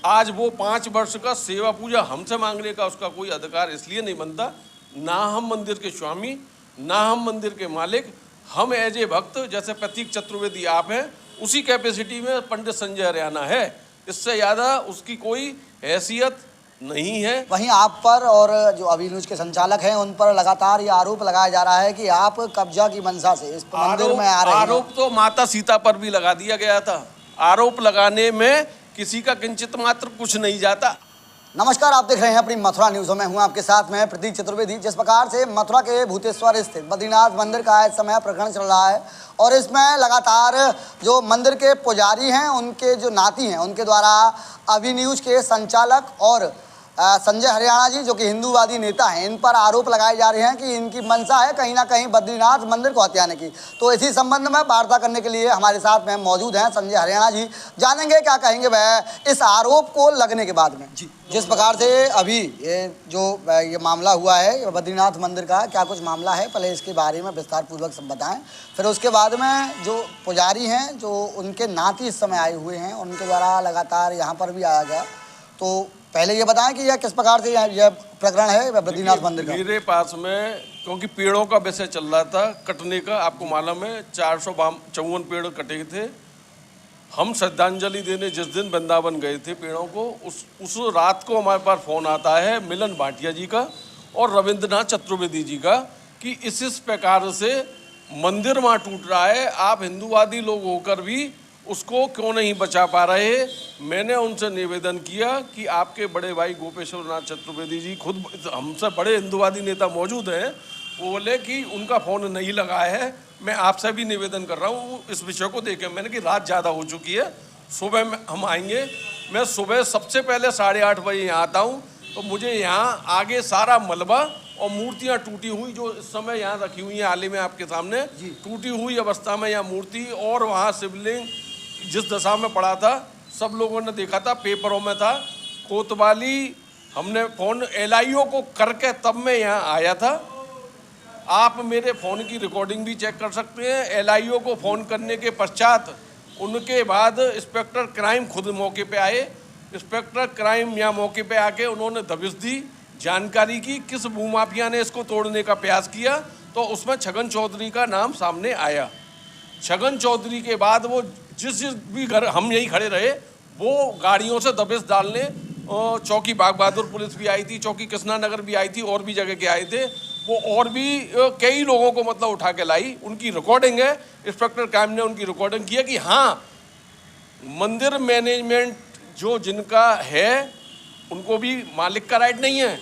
आज वो 5 वर्ष का सेवा पूजा हमसे मांगने का उसका कोई अधिकार इसलिए नहीं बनता। ना हम मंदिर के स्वामी, ना हम मंदिर के मालिक, हम एज ए भक्त, जैसे प्रतीक चतुर्वेदी आप हैं, उसी कैपेसिटी में पंडित संजय हरियाणा है। इससे ज़्यादा उसकी कोई हैसियत नहीं है। वहीं आप पर और जो अभी न्यूज के संचालक हैं उन पर लगातार ये आरोप लगाया जा रहा है कि आप कब्जा की मंशा से इस मंदिर में आ रहे हैं। आरोप तो माता सीता पर भी लगा दिया गया था। आरोप लगाने में किसी का किंचित मात्र कुछ नहीं जाता। नमस्कार, आप देख रहे हैं अपनी मथुरा न्यूज। मैं हूं आपके साथ में प्रतीक चतुर्वेदी। जिस प्रकार से मथुरा के भूतेश्वर स्थित बद्रीनाथ मंदिर का इस समय प्रकरण चल रहा है और इसमें लगातार जो मंदिर के पुजारी हैं उनके जो नाती हैं उनके द्वारा अभी न्यूज के संचालक और संजय हरियाणा जी जो कि हिंदूवादी नेता हैं, इन पर आरोप लगाए जा रहे हैं कि इनकी मंशा है कहीं ना कहीं बद्रीनाथ मंदिर को हत्याने की। तो इसी संबंध में वार्ता करने के लिए हमारे साथ में मौजूद हैं संजय हरियाणा जी। जानेंगे क्या कहेंगे वह इस आरोप को लगने के बाद में। जी, जिस प्रकार से अभी ये मामला हुआ है बद्रीनाथ मंदिर का, क्या कुछ मामला है, पहले इसके बारे में विस्तार पूर्वक सब बताएं। फिर उसके बाद में जो पुजारी हैं, जो उनके नाती इस समय आए हुए हैं, उनके द्वारा लगातार यहाँ पर भी आया गया, तो पहले ये बताएं कि यह किस प्रकार से यह प्रकरण है बद्रीनाथ मंदिर का। मेरे पास में क्योंकि पेड़ों का विषय चल रहा था कटने का, आपको मालूम है 454 पेड़ कटे थे। हम श्रद्धांजलि देने जिस दिन वृंदावन गए थे पेड़ों को, उस रात को हमारे पास फ़ोन आता है मिलन भाटिया जी का और रविंद्रनाथ चतुर्वेदी जी का कि इस प्रकार से मंदिर वहाँ टूट रहा है, आप हिंदूवादी लोग होकर भी उसको क्यों नहीं बचा पा रहे। मैंने उनसे निवेदन किया कि आपके बड़े भाई गोपेश्वर नाथ चतुर्वेदी जी, खुद हमसे बड़े हिंदूवादी नेता मौजूद हैं, वो बोले कि उनका फ़ोन नहीं लगा है। मैं आपसे भी निवेदन कर रहा हूँ इस विषय को देखें। मैंने कि रात ज़्यादा हो चुकी है, सुबह में हम आएंगे। मैं सुबह सबसे पहले 8:30 बजे यहाँ आता हूँ, तो मुझे यहाँ आगे सारा मलबा और मूर्तियाँ टूटी हुई जो इस समय यहाँ रखी हुई हैं हाल ही में आपके सामने, टूटी हुई अवस्था में यहाँ मूर्ति और वहाँ शिवलिंग जिस दशा में पड़ा था सब लोगों ने देखा था, पेपरों में था। कोतवाली हमने फ़ोन LIO को करके तब मैं यहाँ आया था। आप मेरे फ़ोन की रिकॉर्डिंग भी चेक कर सकते हैं। LIO को फ़ोन करने के पश्चात उनके बाद इंस्पेक्टर क्राइम खुद मौके पे आए। इंस्पेक्टर क्राइम यहाँ मौके पे आके उन्होंने दबिश दी, जानकारी की किस भूमाफिया ने इसको तोड़ने का प्रयास किया, तो उसमें छगन चौधरी का नाम सामने आया। छगन चौधरी के बाद वो जिस भी घर हम यहीं खड़े रहे, वो गाड़ियों से दबिश डालने, चौकी बाग बहादुर पुलिस भी आई थी, चौकी कृष्णा नगर भी आई थी, और भी जगह के आए थे वो, और भी कई लोगों को मतलब उठा के लाई। उनकी रिकॉर्डिंग है, इंस्पेक्टर क्राइम ने उनकी रिकॉर्डिंग किया कि हाँ मंदिर मैनेजमेंट जो जिनका है उनको भी मालिक का राइट नहीं है।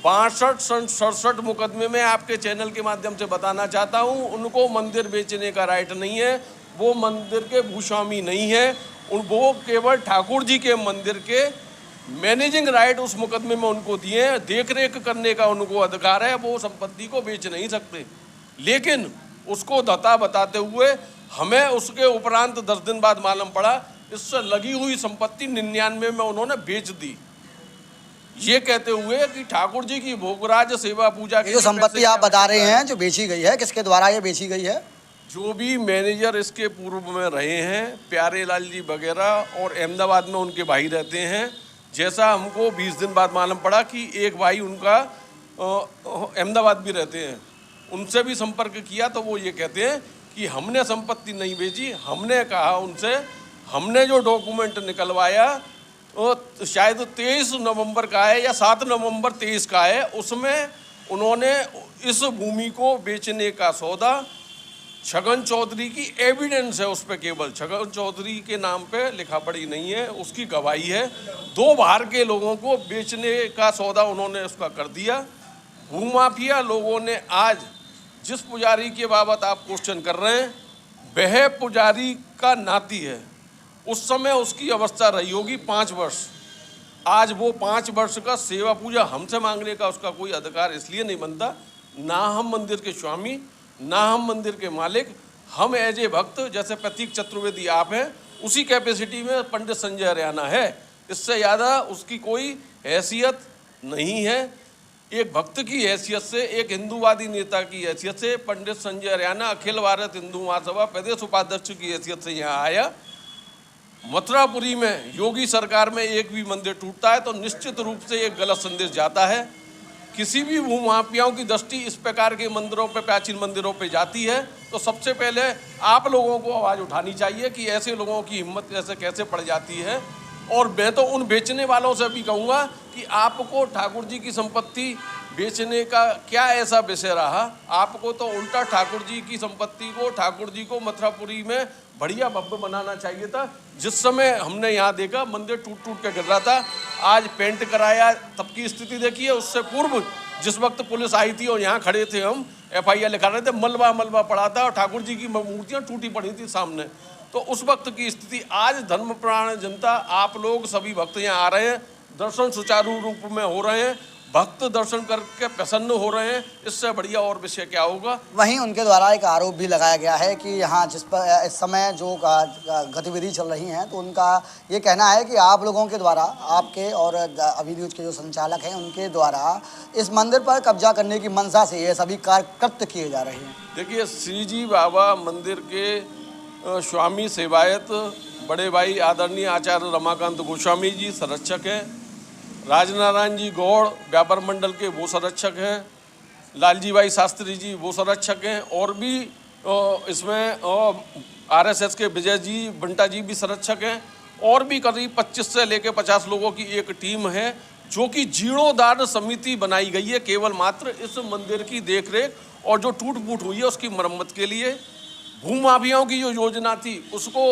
62-67 मुकदमे में आपके चैनल के माध्यम से बताना चाहता हूँ, उनको मंदिर बेचने का राइट नहीं है, वो मंदिर के भूस्वामी नहीं है, वो केवल ठाकुर जी के मंदिर के मैनेजिंग राइट उस मुकदमे में उनको दिए हैं। देख रेख करने का उनको अधिकार है, वो संपत्ति को बेच नहीं सकते। लेकिन उसको धता बताते हुए हमें उसके उपरांत 10 दिन बाद मालूम पड़ा इससे लगी हुई संपत्ति 99 में उन्होंने बेच दी, ये कहते हुए कि ठाकुर जी की भोगराज सेवा पूजा की जो संपत्ति आप बता रहे हैं जो बेची गई है, किसके द्वारा ये बेची गई है? जो भी मैनेजर इसके पूर्व में रहे हैं, प्यारे लाल जी वगैरह, और अहमदाबाद में उनके भाई रहते हैं। जैसा हमको 20 दिन बाद मालूम पड़ा कि एक भाई उनका अहमदाबाद भी रहते हैं, उनसे भी संपर्क किया तो वो ये कहते हैं कि हमने संपत्ति नहीं बेची। हमने कहा उनसे, हमने जो डॉक्यूमेंट निकलवाया वो शायद 23 नवंबर का है या 7 नवंबर 23 का है, उसमें उन्होंने इस भूमि को बेचने का सौदा छगन चौधरी की एविडेंस है, उस पर केवल छगन चौधरी के नाम पे लिखा पड़ी नहीं है, उसकी गवाही है। 2 बाहर के लोगों को बेचने का सौदा उन्होंने उसका कर दिया। भूमाफिया लोगों ने आज जिस पुजारी के बाबत आप क्वेश्चन कर रहे हैं, वह पुजारी का नाती है। उस समय उसकी अवस्था रही होगी 5 वर्ष। आज वो 5 वर्ष का सेवा पूजा हमसे मांगने का उसका कोई अधिकार इसलिए नहीं बनता। ना हम मंदिर के स्वामी, ना हम मंदिर के मालिक, हम एज ए भक्त, जैसे प्रतीक चतुर्वेदी आप हैं, उसी कैपेसिटी में पंडित संजय हरियाणा है। इससे ज़्यादा उसकी कोई हैसियत नहीं है। एक भक्त की हैसियत से, एक हिंदूवादी नेता की हैसियत से पंडित संजय हरियाणा अखिल भारत हिंदू महासभा प्रदेश उपाध्यक्ष की हैसियत से यहाँ आया। मथुरापुरी में योगी सरकार में एक भी मंदिर टूटता है तो निश्चित रूप से एक गलत संदेश जाता है। किसी भी भूमाफियाओं की दृष्टि इस प्रकार के मंदिरों पे, प्राचीन मंदिरों पे जाती है तो सबसे पहले आप लोगों को आवाज़ उठानी चाहिए कि ऐसे लोगों की हिम्मत ऐसे कैसे पड़ जाती है। और मैं तो उन बेचने वालों से भी कहूँगा कि आपको ठाकुर जी की संपत्ति बेचने का क्या ऐसा विषय रहा, आपको तो उल्टा ठाकुर जी की संपत्ति को, ठाकुर जी को मथुरापुरी में बढ़िया भव्य बनाना चाहिए था। जिस समय हमने यहाँ देखा मंदिर टूट टूट के गिर रहा था, आज पेंट कराया तब की स्थिति देखिए। उससे पूर्व जिस वक्त पुलिस आई थी और यहाँ खड़े थे हम FIR लिखा रहे थे, मलबा मलबा पड़ा था और ठाकुर जी की मूर्तियाँ टूटी पड़ी थी सामने। तो उस वक्त की स्थिति, आज धर्मप्राण जनता, आप लोग सभी भक्त यहाँ आ रहे हैं, दर्शन सुचारू रूप में हो रहे हैं, भक्त दर्शन करके प्रसन्न हो रहे हैं, इससे बढ़िया और विषय क्या होगा। वहीं उनके द्वारा एक आरोप भी लगाया गया है कि यहाँ जिस पर इस समय जो गतिविधि चल रही हैं तो उनका ये कहना है कि आप लोगों के द्वारा, आपके और अभी न्यूज के जो संचालक हैं उनके द्वारा इस मंदिर पर कब्जा करने की मंशा से ये सभी कार्यकृत्य किए जा रहे हैं। देखिए, श्री जी बाबा मंदिर के स्वामी सेवायत बड़े भाई आदरणीय आचार्य रमाकांत गोस्वामी जी संरक्षक हैं, राजनारायण जी गौड़ व्यापार मंडल के वो संरक्षक हैं, लालजी भाई शास्त्री जी वो संरक्षक हैं, और भी इसमें RSS के विजय जी बंटा जी भी संरक्षक हैं, और भी करीब 25 से लेकर 50 लोगों की एक टीम है जो कि जीर्णोद्धार समिति बनाई गई है केवल मात्र इस मंदिर की देखरेख और जो टूट फूट हुई है उसकी मरम्मत के लिए। भूमाफियाओं की जो योजना थी उसको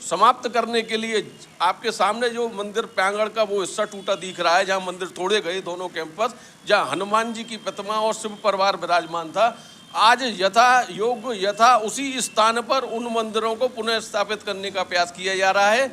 समाप्त करने के लिए आपके सामने जो मंदिर प्रांगण का वो हिस्सा टूटा दिख रहा है, जहाँ मंदिर तोड़े गए दोनों कैंपस, जहाँ हनुमान जी की प्रतिमा और शिव परिवार विराजमान था, आज यथा योग्य यथा उसी स्थान पर उन मंदिरों को पुनः स्थापित करने का प्रयास किया जा रहा है।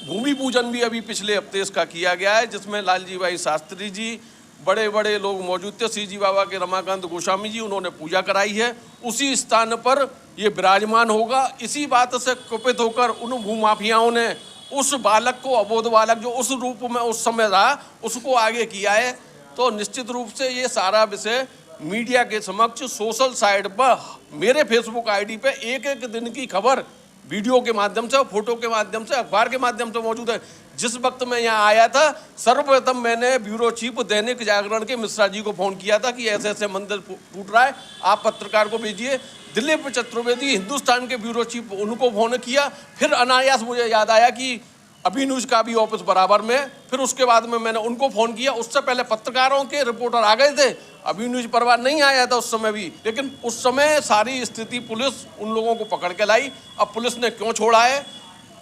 भूमि पूजन भी अभी पिछले हफ्ते इसका किया गया है, जिसमें लालजी भाई शास्त्री जी, बड़े बड़े लोग मौजूद थे, श्री जी बाबा के रमाकांत गोस्वामी जी, उन्होंने पूजा कराई है। उसी स्थान पर ये विराजमान होगा। इसी बात से कुपित होकर उन भूमाफियाओं ने उस बालक को, अबोध बालक जो उस रूप में उस समय रहा, उसको आगे किया है। तो निश्चित रूप से ये सारा विषय मीडिया के समक्ष सोशल साइट पर, मेरे फेसबुक ID पे एक एक दिन की खबर वीडियो के माध्यम से, फोटो के माध्यम से, अखबार के माध्यम से मौजूद है। जिस वक्त मैं यहाँ आया था, सर्वप्रथम मैंने ब्यूरो चीफ दैनिक जागरण के मिश्रा जी को फ़ोन किया था कि ऐसे ऐसे मंदिर टूट रहा है, आप पत्रकार को भेजिए। दिलीप चतुर्वेदी हिंदुस्तान के ब्यूरो चीफ, उनको फ़ोन किया। फिर अनायास मुझे याद आया कि अभी न्यूज़ का भी ऑफिस बराबर में, फिर उसके बाद में मैंने उनको फ़ोन किया। उससे पहले पत्रकारों के रिपोर्टर आ गए थे, अभी न्यूज़ परिवार नहीं आया था उस समय भी, लेकिन उस समय सारी स्थिति पुलिस उन लोगों को पकड़ के लाई। अब पुलिस ने क्यों छोड़ा है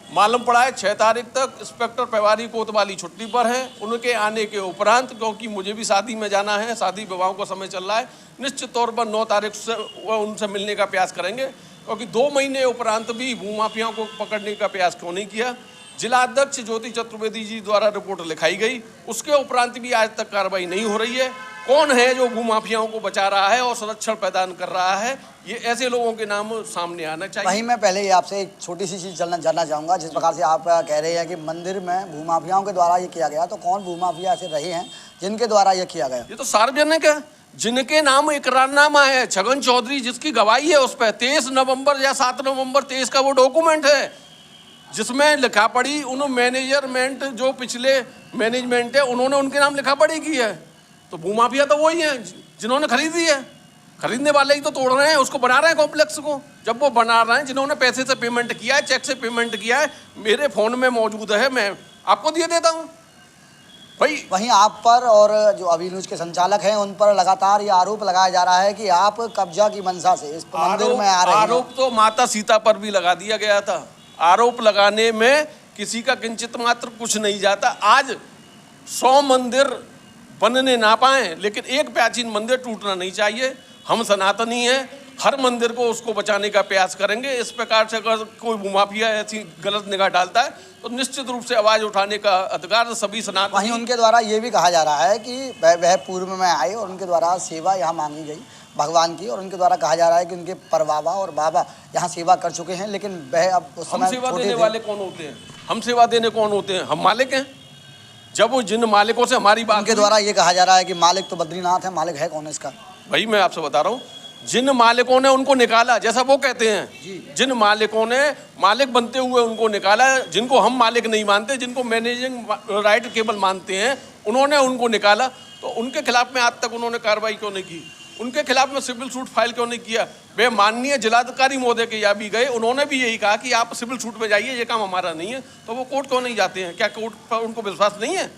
मालूम पड़ा है। 6 तारीख तक इंस्पेक्टर पवारी कोतवाली छुट्टी पर हैं। उनके आने के उपरांत, क्योंकि मुझे भी शादी में जाना है, शादी विवाहों का समय चल रहा है, निश्चित तौर पर 9 तारीख से उनसे मिलने का प्रयास करेंगे, क्योंकि 2 महीने उपरांत भी भूमाफियाओं को पकड़ने का प्रयास क्यों नहीं किया। जिला अध्यक्ष ज्योति चतुर्वेदी जी द्वारा रिपोर्ट लिखाई गई, उसके उपरांत भी आज तक कार्रवाई नहीं हो रही है। कौन है जो भूमाफियाओं को बचा रहा है और संरक्षण प्रदान कर रहा है, ये ऐसे लोगों के नाम सामने आना चाहिए। वहीं मैं पहले ही आपसे एक छोटी सी चीज़ जानना चाहूँगा। जिस प्रकार से आप कह रहे हैं कि मंदिर में भूमाफियाओं के द्वारा ये किया गया, तो कौन भूमाफिया ऐसे रहे हैं जिनके द्वारा ये किया गया? ये तो सार्वजनिक है, जिनके नाम इकरारनामा है। छगन चौधरी जिसकी गवाही है उस पर 23 नवंबर या 7 नवंबर 23 का वो डॉक्यूमेंट है, जिसमें लिखा पड़ी उन मैनेजरमेंट, जो पिछले मैनेजमेंट है, उन्होंने उनके नाम लिखा पड़ी की है। तो भूमाफिया तो वही है जिन्होंने खरीदी है, खरीदने वाले ही तो तोड़ रहे हैं, उसको बना रहे हैं कॉम्प्लेक्स को। जब वो बना रहे हैं, जिन्होंने पैसे से पेमेंट किया है, चेक से पेमेंट किया है, मेरे फ़ोन में मौजूद है, मैं आपको दिए देता हूँ भाई। वहीं आप पर और जो अभी न्यूज के संचालक हैं उन पर लगातार ये आरोप लगाया जा रहा है कि आप कब्जा की मंशा से इस मंदिर में आ रहे हैं। आरोप तो माता सीता पर भी लगा दिया गया था। आरोप लगाने में किसी का किंचित मात्र कुछ नहीं जाता। आज 100 मंदिर बनने ना पाए, लेकिन एक प्राचीन मंदिर टूटना नहीं चाहिए। हम सनातनी हैं, हर मंदिर को उसको बचाने का प्रयास करेंगे। इस प्रकार से अगर कोई भूमाफिया ऐसी गलत निगाह डालता है तो निश्चित रूप से आवाज़ उठाने का अधिकार सभी सनातनी। वहीं उनके द्वारा ये भी कहा जा रहा है कि वह पूर्व में आए और उनके द्वारा सेवा यहाँ मांगी गई भगवान की, और उनके द्वारा कहा जा रहा है कि उनके परबाबा और बाबा यहाँ सेवा कर चुके हैं, लेकिन वह अब उस समय सेवा देने वाले कौन होते हैं? हम सेवा देने कौन होते हैं? हम मालिक हैं। जब वो जिन मालिकों से हमारी बात, उनके द्वारा ये कहा जा रहा है कि मालिक तो बद्रीनाथ है, मालिक है कौन इसका? भाई मैं आपसे बता रहा हूँ, जिन मालिकों ने उनको निकाला, जैसा वो कहते हैं, जिन मालिकों ने मालिक बनते हुए उनको निकाला, जिनको हम मालिक नहीं मानते, जिनको मैनेजिंग राइट केवल मानते हैं, उन्होंने उनको निकाला, तो उनके खिलाफ में आज तक उन्होंने कार्रवाई क्यों नहीं की? उनके खिलाफ में सिविल सूट फाइल क्यों नहीं किया? वे माननीय जिलाधिकारी महोदय के यहाँ भी गए, उन्होंने भी यही कहा कि आप सिविल सूट में जाइए, ये काम हमारा नहीं है। तो वो कोर्ट क्यों नहीं जाते हैं? क्या कोर्ट पर उनको विश्वास नहीं है?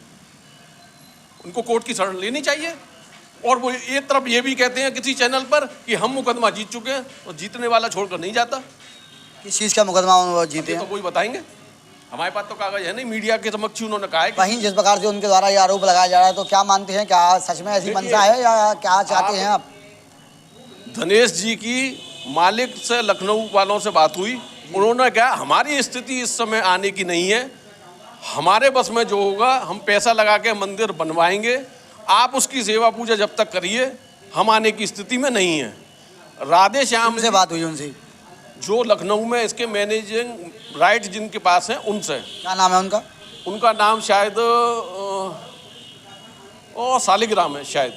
उनको कोर्ट की शरण लेनी चाहिए। और वो एक तरफ ये भी कहते हैं किसी चैनल पर कि हम मुकदमा जीत चुके हैं, तो जीतने वाला छोड़कर नहीं जाता। किस चीज़ का मुकदमा जीते तो हैं? वही बताएंगे, हमारे पास तो कागज है नहीं। मीडिया के समक्ष उन्होंने कहा है कि वहीं जिस प्रकार से उनके द्वारा ये आरोप लगाया जा रहा है, तो क्या मानते हैं, क्या सच में ऐसी मंशा है या क्या चाहते हैं आप? धनेश जी की मालिक से लखनऊ वालों से बात हुई, उन्होंने कहा हमारी स्थिति इस समय आने की नहीं है, हमारे बस में जो होगा हम पैसा लगा के मंदिर बनवाएंगे, आप उसकी सेवा पूजा जब तक करिए, हम आने की स्थिति में नहीं है। राधे श्याम से बात हुई उनसे? जो लखनऊ में इसके मैनेजिंग राइट जिनके पास हैं उनसे। क्या नाम है उनका? उनका नाम शायद सालिग्राम है शायद।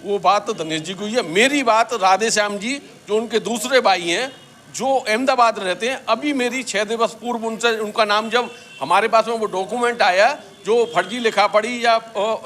वो बात तो धनेश जी को हुई है। मेरी बात राधे श्याम जी जो उनके दूसरे भाई हैं, जो अहमदाबाद रहते हैं, अभी मेरी 6 दिवस पूर्व उनसे उनका नाम जब हमारे पास में वो डॉक्यूमेंट आया जो फर्जी लिखा पड़ी या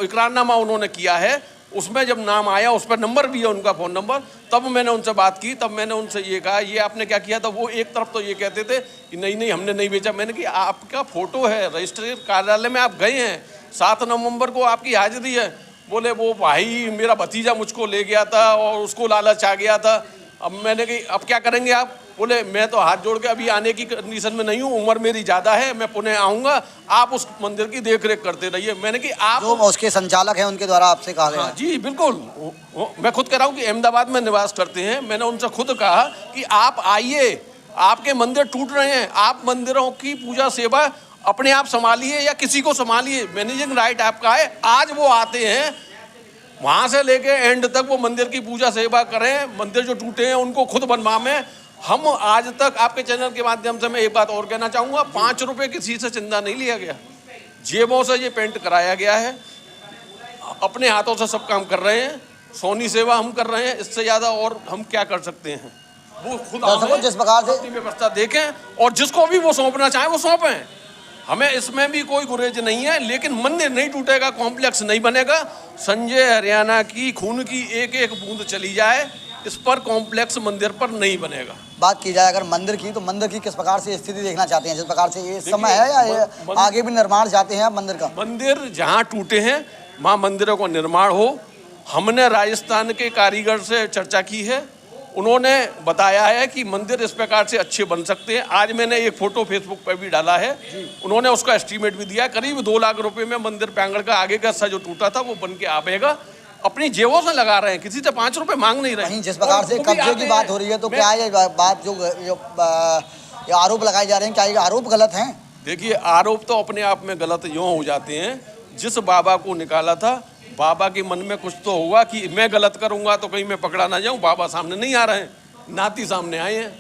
इकरारनामा उन्होंने किया है, उसमें जब नाम आया, उस पर नंबर भी है उनका फ़ोन नंबर, तब मैंने उनसे बात की। तब मैंने उनसे ये कहा ये आपने क्या किया था? वो एक तरफ तो ये कहते थे कि नहीं नहीं हमने नहीं बेचा। मैंने कि आपका फ़ोटो है, रजिस्ट्री कार्यालय में आप गए हैं, 7 नवंबर को आपकी हाजिरी है। बोले वो भाई मेरा भतीजा मुझको ले गया था और उसको लालच आ गया था। अब मैंने कही अब क्या करेंगे आप? बोले मैं तो हाथ जोड़ के अभी आने की कंडीशन में नहीं हूँ, उम्र मेरी ज़्यादा है, मैं पुणे आऊँगा, आप उस मंदिर की देख रेख करते रहिए। मैंने कि आप जो उसके संचालक हैं उनके द्वारा आपसे कहा गया? हाँ जी बिल्कुल, मैं खुद कह रहा हूँ कि अहमदाबाद में निवास करते हैं। मैंने उनसे खुद कहा कि आप आइए, आपके मंदिर टूट रहे हैं, आप मंदिरों की पूजा सेवा अपने आप संभालिए या किसी को संभालिए, मैनेजिंग राइट आपका है। आज वो आते हैं वहाँ से लेके एंड तक वो मंदिर की पूजा सेवा करें, मंदिर जो टूटे हैं उनको खुद बनवाएं। हम आज तक आपके चैनल के माध्यम से मैं एक बात और कहना चाहूँगा, 5 रुपये किसी से चंदा नहीं लिया गया, जेबों से ये पेंट कराया गया है, अपने हाथों से सब काम कर रहे हैं, सोनी सेवा हम कर रहे हैं, इससे ज़्यादा और हम क्या कर सकते हैं? वो खुद जिस प्रकार से व्यवस्था देखें और जिसको भी वो सौंपना चाहें वो सौंपें, हमें इसमें भी कोई गुरेज नहीं है। लेकिन मंदिर नहीं टूटेगा, कॉम्प्लेक्स नहीं बनेगा। संजय हरियाणा की खून की एक एक बूंद चली जाए, इस पर कॉम्प्लेक्स मंदिर पर नहीं बनेगा। बात की जाए अगर मंदिर की, तो मंदिर की किस प्रकार से स्थिति देखना चाहते हैं? जिस प्रकार से ये समय है या ये आगे भी निर्माण चाहते हैं आप मंदिर का? मंदिर जहाँ टूटे हैं वहाँ मंदिरों का निर्माण हो। हमने राजस्थान के कारीगर से चर्चा की है, उन्होंने बताया है कि मंदिर इस प्रकार से अच्छे बन सकते हैं। आज मैंने एक फ़ोटो फेसबुक पर भी डाला है, उन्होंने उसका एस्टीमेट भी दिया, करीब 2 लाख रुपए में मंदिर प्रांगण का आगे का हिस्सा जो टूटा था वो बन के आवेगा। अपनी जेबों से लगा रहे हैं, किसी से 5 रुपए मांग नहीं रहे। जिस प्रकार से कब्जे की बात हो रही है, तो क्या ये बात जो आरोप लगाए जा रहे हैं, क्या ये आरोप गलत हैं? देखिए आरोप तो अपने आप में गलत यूँ हो जाते हैं। जिस बाबा को निकाला था, बाबा के मन में कुछ तो होगा कि मैं गलत करूंगा तो कहीं मैं पकड़ा ना जाऊं। बाबा सामने नहीं आ रहे हैं, नाती सामने आए हैं।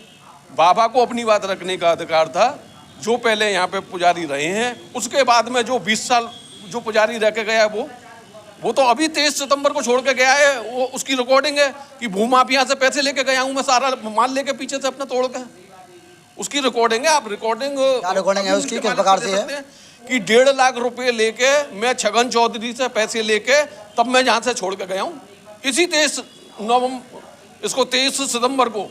बाबा को अपनी बात रखने का अधिकार था। जो पहले यहाँ पे पुजारी रहे हैं, उसके बाद में जो 20 साल जो पुजारी रह के गया वो तो अभी 23 सितंबर को छोड़ के गया है। वो उसकी रिकॉर्डिंग है कि भूमाफिया से पैसे लेके गया हूँ मैं, सारा माल लेके पीछे से अपना तोड़ के, उसकी रिकॉर्डिंग है। आप रिकॉर्डिंग है उसकी किस प्रकार से है कि 1.5 लाख रुपए लेके मैं छगन चौधरी से पैसे लेके तब मैं जहाँ से छोड़ के गया हूँ। इसी 23 सितंबर को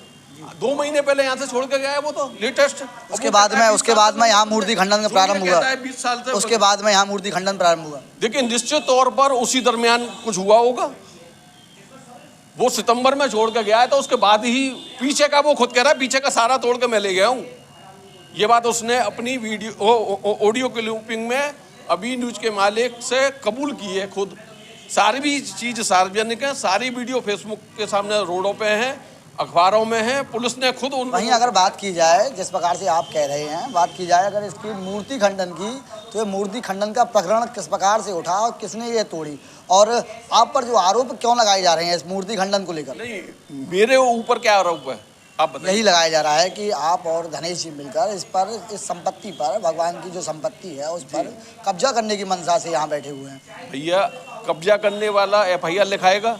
2 महीने पहले यहाँ से छोड़ के गया है वो तो लेटेस्ट। उसके बाद में यहाँ मूर्ति खंडन प्रारंभ हुआ। 20 साल से उसके बाद में यहाँ मूर्ति खंडन प्रारंभ हुआ। देखिए निश्चित तौर पर उसी दरमियान कुछ हुआ होगा। वो सितंबर में छोड़ के गया है तो उसके बाद ही पीछे का वो खुद कह रहा है पीछे का सारा तोड़ के मैं ले गया हूँ। ये बात उसने अपनी वीडियो ऑडियो क्लिपिंग में अभी न्यूज के मालिक से कबूल की है खुद। सारी भी चीज़ सार्वजनिक है, सारी वीडियो फेसबुक के सामने रोडों पे हैं, अखबारों में है, पुलिस ने खुद वहीं अगर बात की जाए जिस प्रकार से आप कह रहे हैं, बात की जाए अगर इसकी मूर्ति खंडन की, तो ये मूर्ति खंडन का प्रकरण किस प्रकार से उठा और किसने ये तोड़ी, और आप पर जो आरोप क्यों लगाए जा रहे हैं इस मूर्ति खंडन को लेकर? नहीं, मेरे ऊपर क्या आरोप है आप बताइए। यही लगाया जा रहा है कि आप और धनेश जी मिलकर इस संपत्ति पर, भगवान की जो संपत्ति है उस पर कब्जा करने की मंशा से यहाँ बैठे हुए हैं। भैया कब्जा करने वाला FIR लिखाएगा,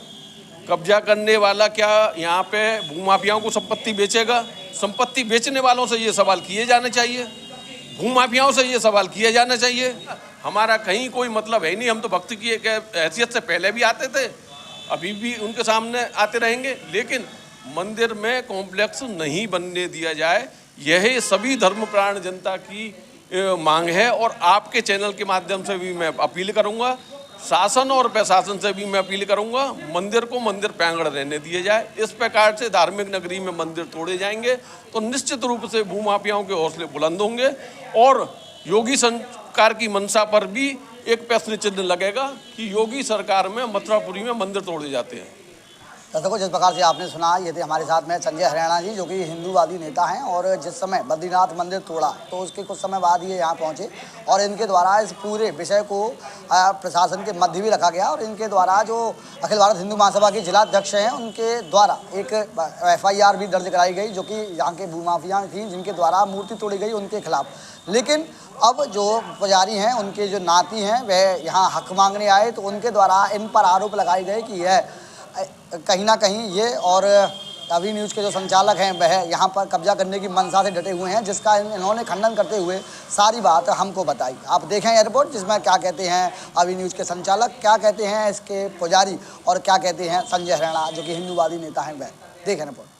कब्जा करने वाला क्या यहाँ पे भूमाफियाओं को संपत्ति बेचेगा? संपत्ति बेचने वालों से ये सवाल किए जाने चाहिए, भूमाफियाओं से ये सवाल किए जाना चाहिए। हमारा कहीं कोई मतलब है नहीं, हम तो भक्त की एक हैसियत से पहले भी आते थे, अभी भी उनके सामने आते रहेंगे, लेकिन मंदिर में कॉम्प्लेक्स नहीं बनने दिया जाए, यही सभी धर्मप्राण जनता की मांग है। और आपके चैनल के माध्यम से भी मैं अपील करूंगा, शासन और प्रशासन से भी मैं अपील करूंगा, मंदिर को मंदिर प्रांगण रहने दिए जाए। इस प्रकार से धार्मिक नगरी में मंदिर तोड़े जाएंगे तो निश्चित रूप से भूमाफियाओं के हौसले बुलंद होंगे और योगी सरकार की मंशा पर भी एक प्रश्न चिन्ह लगेगा कि योगी सरकार में मथुरापुरी में मंदिर तोड़े जाते हैं। दर्शकों, जिस प्रकार से आपने सुना, ये थे हमारे साथ में संजय हरियाणा जी, जो कि हिंदूवादी नेता हैं। और जिस समय बद्रीनाथ मंदिर तोड़ा तो उसके कुछ समय बाद ये यहाँ पहुँचे और इनके द्वारा इस पूरे विषय को प्रशासन के मध्य भी रखा गया। और इनके द्वारा जो अखिल भारत हिंदू महासभा के जिलाध्यक्ष हैं, उनके द्वारा एक FIR भी दर्ज कराई गई, जो कि यहाँ के भूमाफिया थी जिनके द्वारा मूर्ति तोड़ी गई उनके खिलाफ। लेकिन अब जो पुजारी हैं, उनके जो नाती हैं, वह यहाँ हक मांगने आए तो उनके द्वारा इन पर आरोप लगाए गए कि यह कहीं ना कहीं ये और अभी न्यूज़ के जो संचालक हैं वह यहाँ पर कब्जा करने की मंशा से डटे हुए हैं, जिसका इन्होंने खंडन करते हुए सारी बात हमको बताई। आप देखें यह रिपोर्ट, जिसमें क्या कहते हैं अभी न्यूज़ के संचालक, क्या कहते हैं इसके पुजारी और क्या कहते हैं संजय हरियाणा, जो कि हिंदूवादी नेता हैं, वह देखें रिपोर्ट।